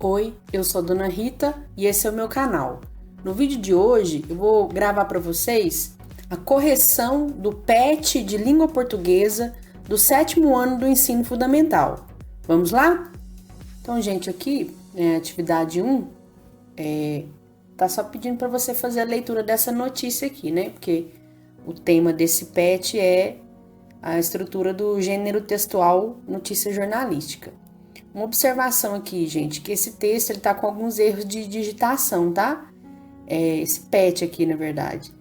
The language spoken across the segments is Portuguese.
Oi, eu sou a Dona Rita e esse é o meu canal. No vídeo de hoje eu vou gravar para vocês a correção do PET de língua portuguesa do 7º ano do ensino fundamental. Vamos lá? Então, gente, aqui, atividade 1, tá só pedindo para você fazer a leitura dessa notícia aqui, né? Porque o tema desse PET é a estrutura do gênero textual notícia jornalística. Uma observação aqui, gente, que esse texto ele tá com alguns erros de digitação, tá? Esse PET aqui, na verdade.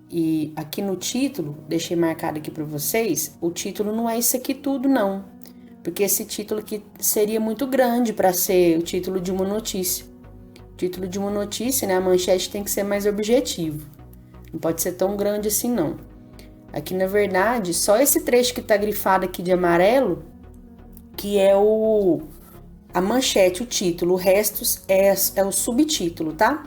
E aqui no título, deixei marcado aqui para vocês, o título não é isso aqui tudo, não. Porque esse título aqui seria muito grande para ser o título de uma notícia. O título de uma notícia, né, a manchete tem que ser mais objetivo. Não pode ser tão grande assim, não. Aqui, na verdade, só esse trecho que tá grifado aqui de amarelo, que é a manchete, o título, o resto é o subtítulo, tá?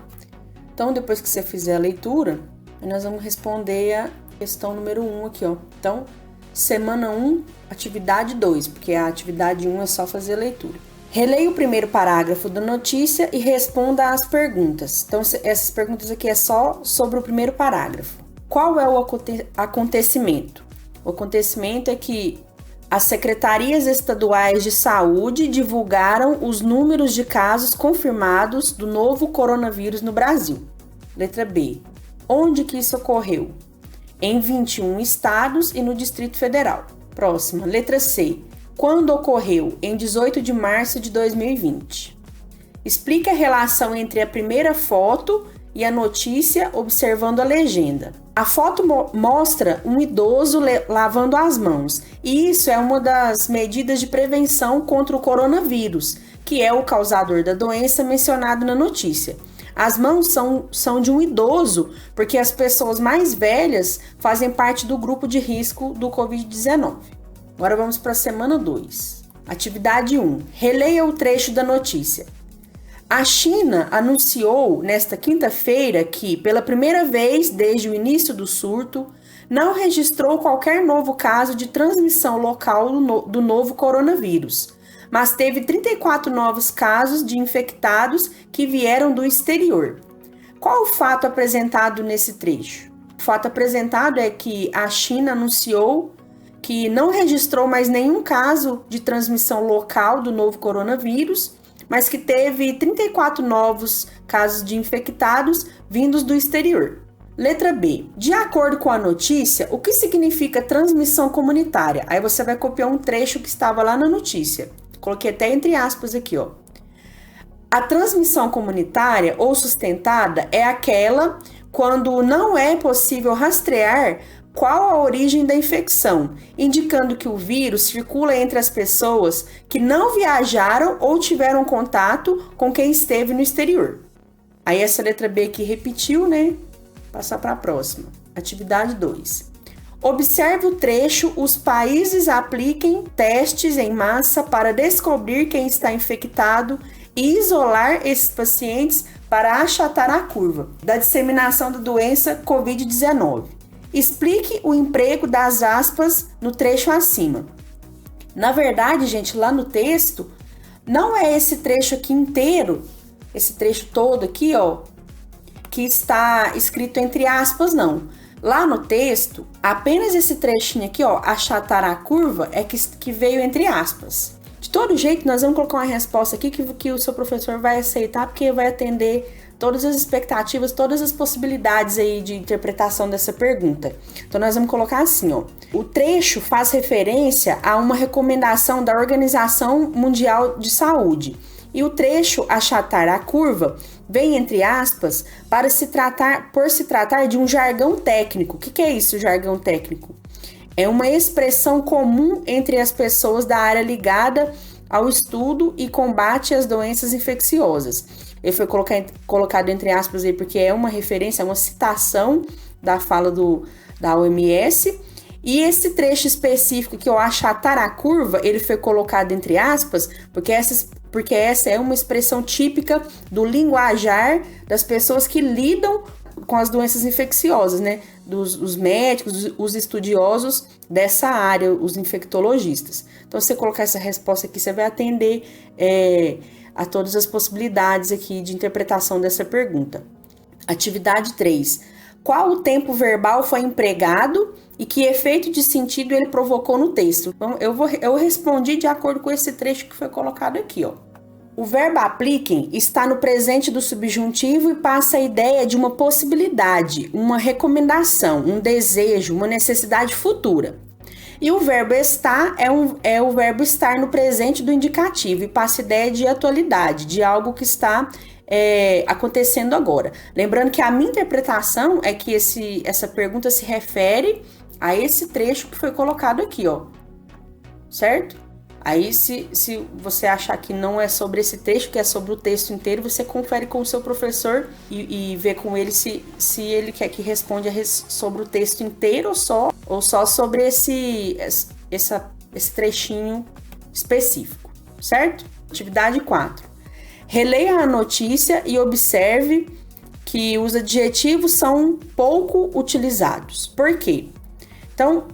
Então, depois que você fizer a leitura, nós vamos responder a questão número 1 aqui, ó. Então, semana 1, atividade 2, porque a atividade 1 é só fazer a leitura. Releia o primeiro parágrafo da notícia e responda às perguntas. Então, essas perguntas aqui é só sobre o primeiro parágrafo. Qual é o acontecimento? O acontecimento é que as secretarias estaduais de saúde divulgaram os números de casos confirmados do novo coronavírus no Brasil. Letra B. Onde que isso ocorreu? Em 21 estados e no Distrito Federal. Próxima. Letra C. Quando ocorreu? Em 18 de março de 2020. Explica a relação entre a primeira foto e a notícia observando a legenda. A foto mostra um idoso lavando as mãos, e isso é uma das medidas de prevenção contra o coronavírus, que é o causador da doença mencionado na notícia. As mãos são de um idoso, porque as pessoas mais velhas fazem parte do grupo de risco do Covid-19. Agora vamos para a semana 2. Atividade 1. Releia o trecho da notícia. A China anunciou nesta quinta-feira que, pela primeira vez desde o início do surto, não registrou qualquer novo caso de transmissão local do novo coronavírus, mas teve 34 novos casos de infectados que vieram do exterior. Qual o fato apresentado nesse trecho? O fato apresentado é que a China anunciou que não registrou mais nenhum caso de transmissão local do novo coronavírus, mas que teve 34 novos casos de infectados vindos do exterior. Letra B. De acordo com a notícia, o que significa transmissão comunitária? Aí você vai copiar um trecho que estava lá na notícia. Coloquei até entre aspas aqui, ó. A transmissão comunitária ou sustentada é aquela quando não é possível rastrear qual a origem da infecção, indicando que o vírus circula entre as pessoas que não viajaram ou tiveram contato com quem esteve no exterior. Aí essa letra B aqui repetiu, né? Passar para a próxima. Atividade 2. Observe o trecho, os países apliquem testes em massa para descobrir quem está infectado e isolar esses pacientes para achatar a curva da disseminação da doença Covid-19. Explique o emprego das aspas no trecho acima. Na verdade, gente, lá no texto, não é esse trecho aqui inteiro, esse trecho todo aqui, ó, que está escrito entre aspas, não. Lá no texto, apenas esse trechinho aqui, ó, achatar a curva, é que veio entre aspas. De todo jeito, nós vamos colocar uma resposta aqui que o seu professor vai aceitar, porque vai atender todas as expectativas, todas as possibilidades aí de interpretação dessa pergunta. Então, nós vamos colocar assim, ó. O trecho faz referência a uma recomendação da Organização Mundial de Saúde. E o trecho achatar a curva vem entre aspas por se tratar de um jargão técnico. O que é isso, jargão técnico? É uma expressão comum entre as pessoas da área ligada ao estudo e combate às doenças infecciosas. Ele foi colocado entre aspas aí porque é uma referência, é uma citação da fala da OMS. E esse trecho específico que eu achatar a curva, ele foi colocado entre aspas porque essa é uma expressão típica do linguajar das pessoas que lidam com as doenças infecciosas, né? Os médicos, os estudiosos dessa área, os infectologistas. Então, se você colocar essa resposta aqui, você vai atender a todas as possibilidades aqui de interpretação dessa pergunta. Atividade 3. Qual o tempo verbal foi empregado e que efeito de sentido ele provocou no texto? Então, eu respondi de acordo com esse trecho que foi colocado aqui, ó. O verbo apliquem está no presente do subjuntivo e passa a ideia de uma possibilidade, uma recomendação, um desejo, uma necessidade futura. E o verbo estar é o verbo estar no presente do indicativo e passa a ideia de atualidade, de algo que está acontecendo agora. Lembrando que a minha interpretação é que essa pergunta se refere a esse trecho que foi colocado aqui, ó. Certo? Aí, se você achar que não é sobre esse trecho, que é sobre o texto inteiro, você confere com o seu professor e vê com ele se ele quer que responda sobre o texto inteiro ou só sobre esse trechinho específico, certo? Atividade 4. Releia a notícia e observe que os adjetivos são pouco utilizados. Por quê? Então,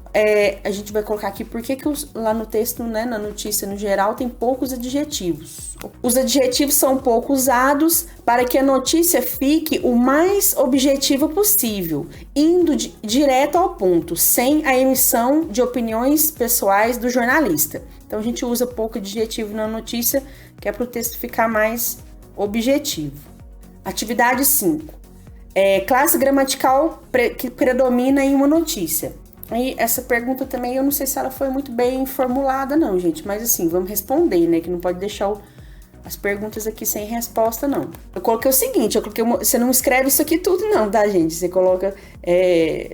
a gente vai colocar aqui por que lá no texto, né, na notícia no geral, tem poucos adjetivos. Os adjetivos são pouco usados para que a notícia fique o mais objetiva possível, indo direto ao ponto, sem a emissão de opiniões pessoais do jornalista. Então, a gente usa pouco adjetivo na notícia, que é para o texto ficar mais objetivo. Atividade 5. Classe gramatical que predomina em uma notícia. Aí, essa pergunta também, eu não sei se ela foi muito bem formulada não, gente. Mas assim, vamos responder, né? Que não pode deixar as perguntas aqui sem resposta, não. Eu coloquei o seguinte, você não escreve isso aqui tudo não, tá, gente? Você coloca,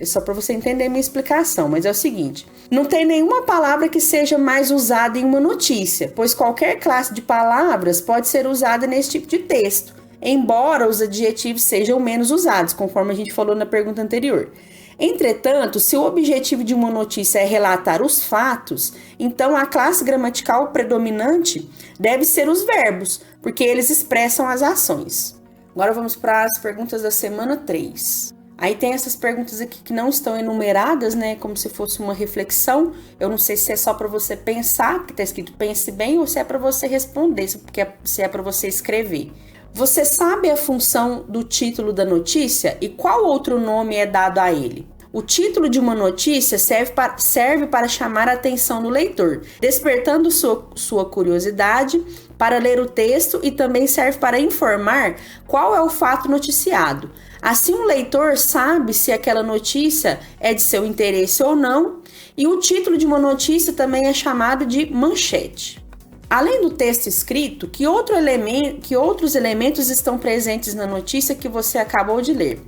só para você entender a minha explicação. Mas é o seguinte, não tem nenhuma palavra que seja mais usada em uma notícia, pois qualquer classe de palavras pode ser usada nesse tipo de texto, embora os adjetivos sejam menos usados, conforme a gente falou na pergunta anterior. Entretanto, se o objetivo de uma notícia é relatar os fatos, então a classe gramatical predominante deve ser os verbos, porque eles expressam as ações. Agora vamos para as perguntas da semana 3. Aí tem essas perguntas aqui que não estão enumeradas, né, como se fosse uma reflexão. Eu não sei se é só para você pensar, porque está escrito pense bem, ou se é para você responder, se é para você escrever. Você sabe a função do título da notícia e qual outro nome é dado a ele? O título de uma notícia serve para chamar a atenção do leitor, despertando sua curiosidade para ler o texto e também serve para informar qual é o fato noticiado. Assim, o leitor sabe se aquela notícia é de seu interesse ou não, e o título de uma notícia também é chamado de manchete. Além do texto escrito, que outros elementos estão presentes na notícia que você acabou de ler?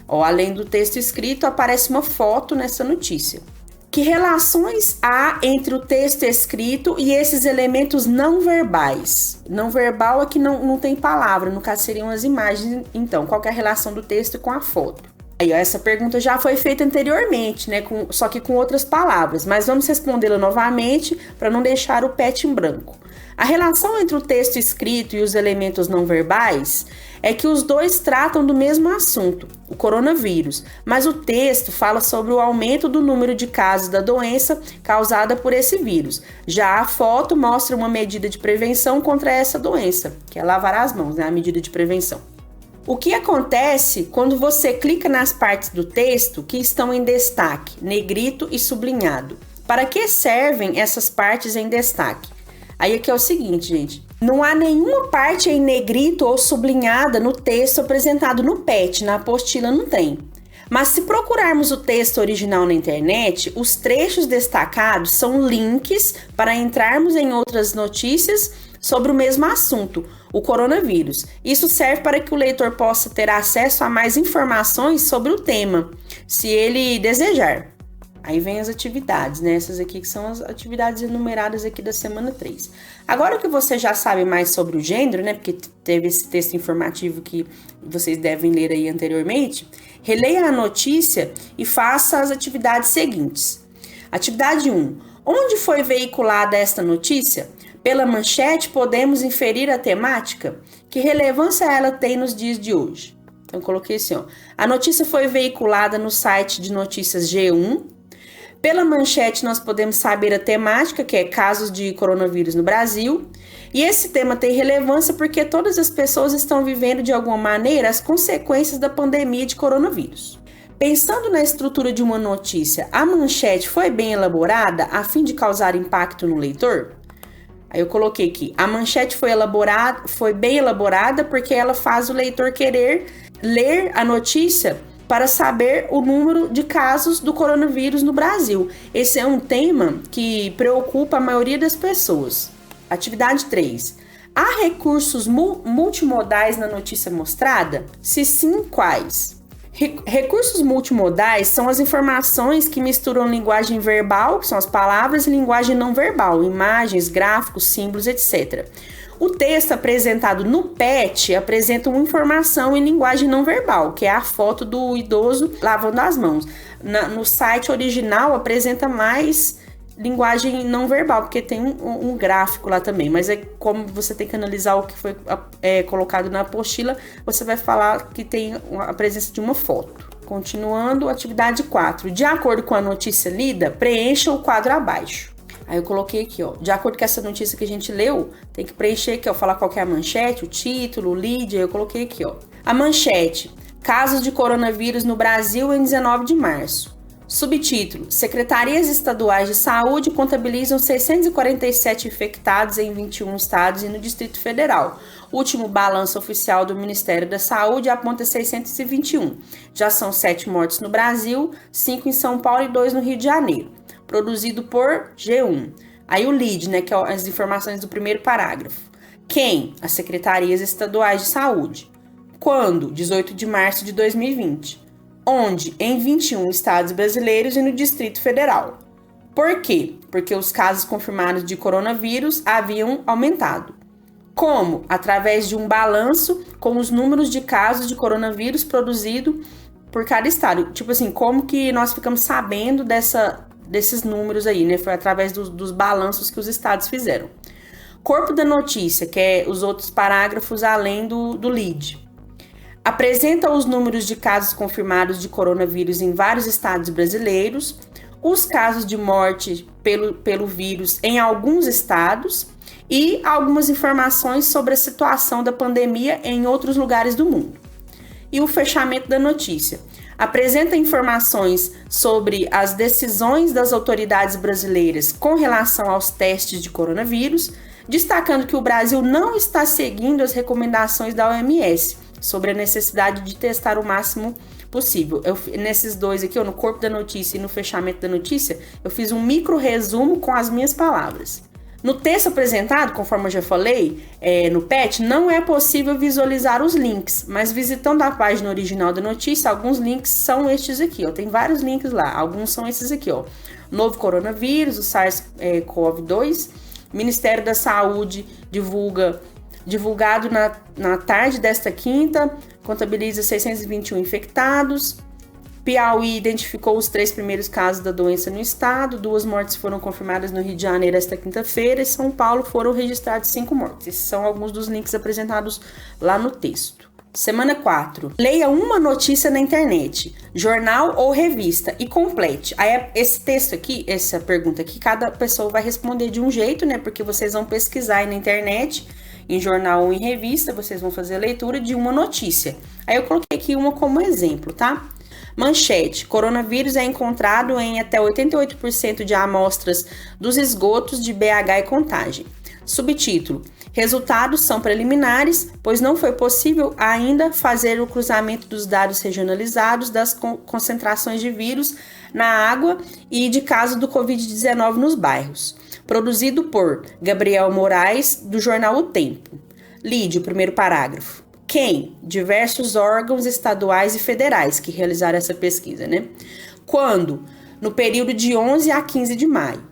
Além do texto escrito, aparece uma foto nessa notícia. Que relações há entre o texto escrito e esses elementos não verbais? Não verbal é que não tem palavra, no caso seriam as imagens. Então, qual que é a relação do texto com a foto? Aí, essa pergunta já foi feita anteriormente, né? Só que com outras palavras, mas vamos respondê-la novamente para não deixar o pet em branco. A relação entre o texto escrito e os elementos não verbais é que os dois tratam do mesmo assunto, o coronavírus, mas o texto fala sobre o aumento do número de casos da doença causada por esse vírus. Já a foto mostra uma medida de prevenção contra essa doença, que é lavar as mãos, né? A medida de prevenção. O que acontece quando você clica nas partes do texto que estão em destaque, negrito e sublinhado? Para que servem essas partes em destaque? Aí aqui é o seguinte, gente. Não há nenhuma parte em negrito ou sublinhada no texto apresentado no PET, na apostila não tem. Mas se procurarmos o texto original na internet, os trechos destacados são links para entrarmos em outras notícias sobre o mesmo assunto, o coronavírus. Isso serve para que o leitor possa ter acesso a mais informações sobre o tema, se ele desejar. Aí vem as atividades, né? Essas aqui que são as atividades enumeradas aqui da semana 3. Agora que você já sabe mais sobre o gênero, né? Porque teve esse texto informativo que vocês devem ler aí anteriormente, releia a notícia e faça as atividades seguintes. Atividade 1. Onde foi veiculada esta notícia? Pela manchete, podemos inferir a temática? Que relevância ela tem nos dias de hoje? Então, eu coloquei assim, ó. A notícia foi veiculada no site de notícias G1. Pela manchete, nós podemos saber a temática, que é casos de coronavírus no Brasil. E esse tema tem relevância porque todas as pessoas estão vivendo de alguma maneira as consequências da pandemia de coronavírus. Pensando na estrutura de uma notícia, a manchete foi bem elaborada a fim de causar impacto no leitor? Aí eu coloquei aqui, a manchete foi bem elaborada porque ela faz o leitor querer ler a notícia para saber o número de casos do coronavírus no Brasil. Esse é um tema que preocupa a maioria das pessoas. Atividade 3. Há recursos multimodais na notícia mostrada? Se sim, quais? Recursos multimodais são as informações que misturam linguagem verbal, que são as palavras, e linguagem não verbal, imagens, gráficos, símbolos, etc. O texto apresentado no PET apresenta uma informação em linguagem não verbal, que é a foto do idoso lavando as mãos. No site original apresenta mais linguagem não verbal, porque tem um gráfico lá também, mas é como você tem que analisar o que foi colocado na apostila, você vai falar que tem a presença de uma foto. Continuando, atividade 4. De acordo com a notícia lida, preencha o quadro abaixo. Aí eu coloquei aqui, ó, de acordo com essa notícia que a gente leu, tem que preencher aqui, ó, falar qual que é a manchete, o título, o lead, aí eu coloquei aqui, ó. A manchete, casos de coronavírus no Brasil em 19 de março. Subtítulo, Secretarias Estaduais de Saúde contabilizam 647 infectados em 21 estados e no Distrito Federal. O último balanço oficial do Ministério da Saúde aponta 621. Já são 7 mortes no Brasil, 5 em São Paulo e 2 no Rio de Janeiro. Produzido por G1. Aí o lead, né, que é as informações do primeiro parágrafo. Quem? As Secretarias Estaduais de Saúde. Quando? 18 de março de 2020. Onde? Em 21 estados brasileiros e no Distrito Federal. Por quê? Porque os casos confirmados de coronavírus haviam aumentado. Como? Através de um balanço com os números de casos de coronavírus produzido por cada estado. Tipo assim, como que nós ficamos sabendo desses números aí, né? Foi através dos balanços que os estados fizeram. Corpo da notícia, que é os outros parágrafos além do lead. Apresenta os números de casos confirmados de coronavírus em vários estados brasileiros, os casos de morte pelo vírus em alguns estados e algumas informações sobre a situação da pandemia em outros lugares do mundo. E o fechamento da notícia. Apresenta informações sobre as decisões das autoridades brasileiras com relação aos testes de coronavírus, destacando que o Brasil não está seguindo as recomendações da OMS sobre a necessidade de testar o máximo possível. Nesses dois aqui, no corpo da notícia e no fechamento da notícia, eu fiz um micro resumo com as minhas palavras. No texto apresentado, conforme eu já falei, no PET, não é possível visualizar os links, mas visitando a página original da notícia, alguns links são estes aqui, ó. Tem vários links lá, alguns são esses aqui, ó. Novo coronavírus, o SARS-CoV-2, Ministério da Saúde divulgado na tarde desta quinta, contabiliza 621 infectados. Piauí identificou os 3 primeiros casos da doença no estado, 2 mortes foram confirmadas no Rio de Janeiro esta quinta-feira e São Paulo foram registrados 5 mortes. Esses são alguns dos links apresentados lá no texto. Semana 4. Leia uma notícia na internet, jornal ou revista e complete. Aí esse texto aqui, essa pergunta aqui, cada pessoa vai responder de um jeito, né? Porque vocês vão pesquisar aí na internet, em jornal ou em revista, vocês vão fazer a leitura de uma notícia. Aí eu coloquei aqui uma como exemplo, tá? Manchete: coronavírus é encontrado em até 88% de amostras dos esgotos de BH e Contagem. Subtítulo: resultados são preliminares, pois não foi possível ainda fazer o cruzamento dos dados regionalizados das concentrações de vírus na água e de casos do Covid-19 nos bairros. Produzido por Gabriel Moraes, do jornal O Tempo. Lide, o primeiro parágrafo. Quem? Diversos órgãos estaduais e federais que realizaram essa pesquisa, né? Quando? No período de 11 a 15 de maio.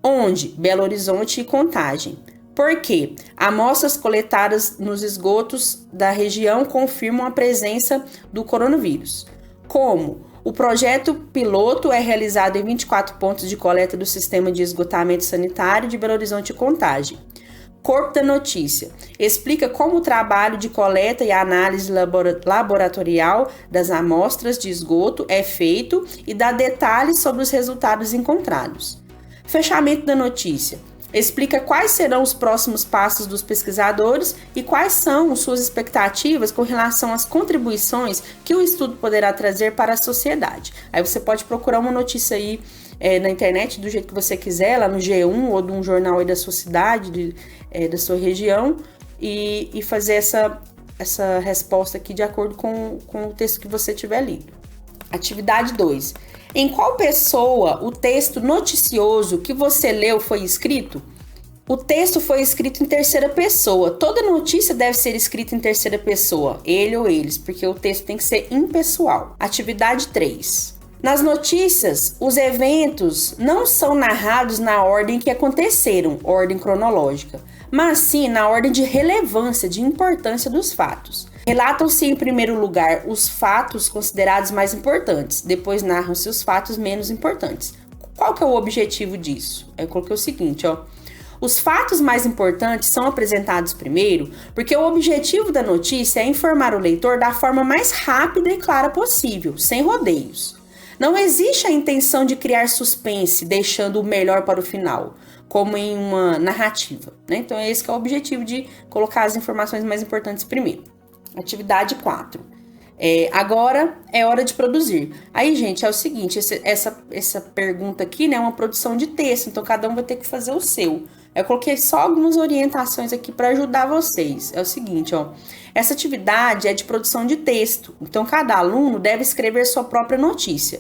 Onde? Belo Horizonte e Contagem. Por quê? Amostras coletadas nos esgotos da região confirmam a presença do coronavírus. Como? O projeto piloto é realizado em 24 pontos de coleta do Sistema de Esgotamento Sanitário de Belo Horizonte e Contagem. Corpo da notícia. Explica como o trabalho de coleta e análise laboratorial das amostras de esgoto é feito e dá detalhes sobre os resultados encontrados. Fechamento da notícia. explica quais serão os próximos passos dos pesquisadores e quais são suas expectativas com relação às contribuições que o estudo poderá trazer para a sociedade. Aí você pode procurar uma notícia aí na internet do jeito que você quiser, lá no G1 ou de um jornal aí da sua cidade, da sua região, e fazer essa resposta aqui de acordo com o texto que você tiver lido. Atividade 2. Em qual pessoa o texto noticioso que você leu foi escrito? O texto foi escrito em terceira pessoa. Toda notícia deve ser escrita em terceira pessoa, ele ou eles, porque o texto tem que ser impessoal. Atividade 3. Nas notícias, os eventos não são narrados na ordem que aconteceram, ordem cronológica, mas sim na ordem de relevância, de importância dos fatos. Relatam-se em primeiro lugar os fatos considerados mais importantes, depois narram-se os fatos menos importantes. Qual que é o objetivo disso? Eu coloquei o seguinte, ó. Os fatos mais importantes são apresentados primeiro, porque o objetivo da notícia é informar o leitor da forma mais rápida e clara possível, sem rodeios. Não existe a intenção de criar suspense, deixando o melhor para o final, como em uma narrativa, né? Então, esse que é o objetivo de colocar as informações mais importantes primeiro. Atividade 4. Agora é hora de produzir. Aí, gente, é o seguinte, essa pergunta aqui, né, é uma produção de texto, então cada um vai ter que fazer o seu. Eu coloquei só algumas orientações aqui para ajudar vocês. É o seguinte, ó, essa atividade é de produção de texto, então cada aluno deve escrever sua própria notícia,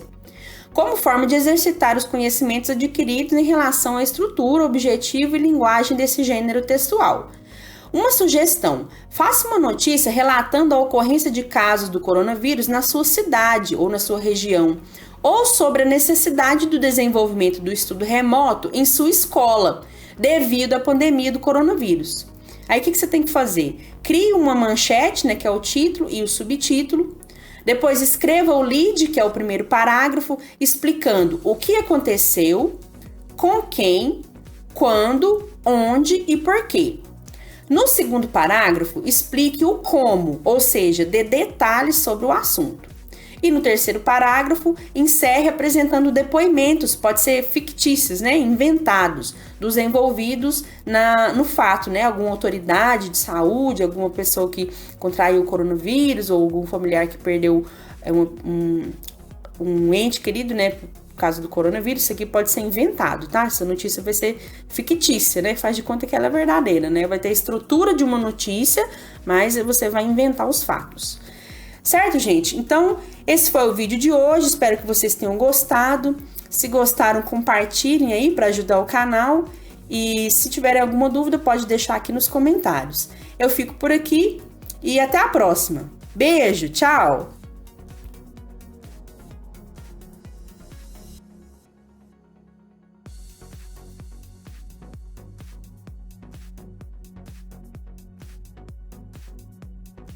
como forma de exercitar os conhecimentos adquiridos em relação à estrutura, objetivo e linguagem desse gênero textual. Uma sugestão: faça uma notícia relatando a ocorrência de casos do coronavírus na sua cidade ou na sua região, ou sobre a necessidade do desenvolvimento do estudo remoto em sua escola, devido à pandemia do coronavírus. Aí o que você tem que fazer? Crie uma manchete, né, que é o título e o subtítulo. Depois escreva o lead, que é o primeiro parágrafo, explicando o que aconteceu, com quem, quando, onde e por quê. No segundo parágrafo, explique o como, ou seja, dê detalhes sobre o assunto. E no terceiro parágrafo, encerre apresentando depoimentos, pode ser fictícios, né, inventados, dos envolvidos no fato, né, alguma autoridade de saúde, alguma pessoa que contraiu o coronavírus ou algum familiar que perdeu um ente querido, né, por causa do coronavírus. Isso aqui pode ser inventado, tá? Essa notícia vai ser fictícia, né? Faz de conta que ela é verdadeira, né? Vai ter a estrutura de uma notícia, mas você vai inventar os fatos. Certo, gente? Então, esse foi o vídeo de hoje. Espero que vocês tenham gostado. Se gostaram, compartilhem aí para ajudar o canal. E se tiverem alguma dúvida, pode deixar aqui nos comentários. Eu fico por aqui e até a próxima. Beijo, tchau!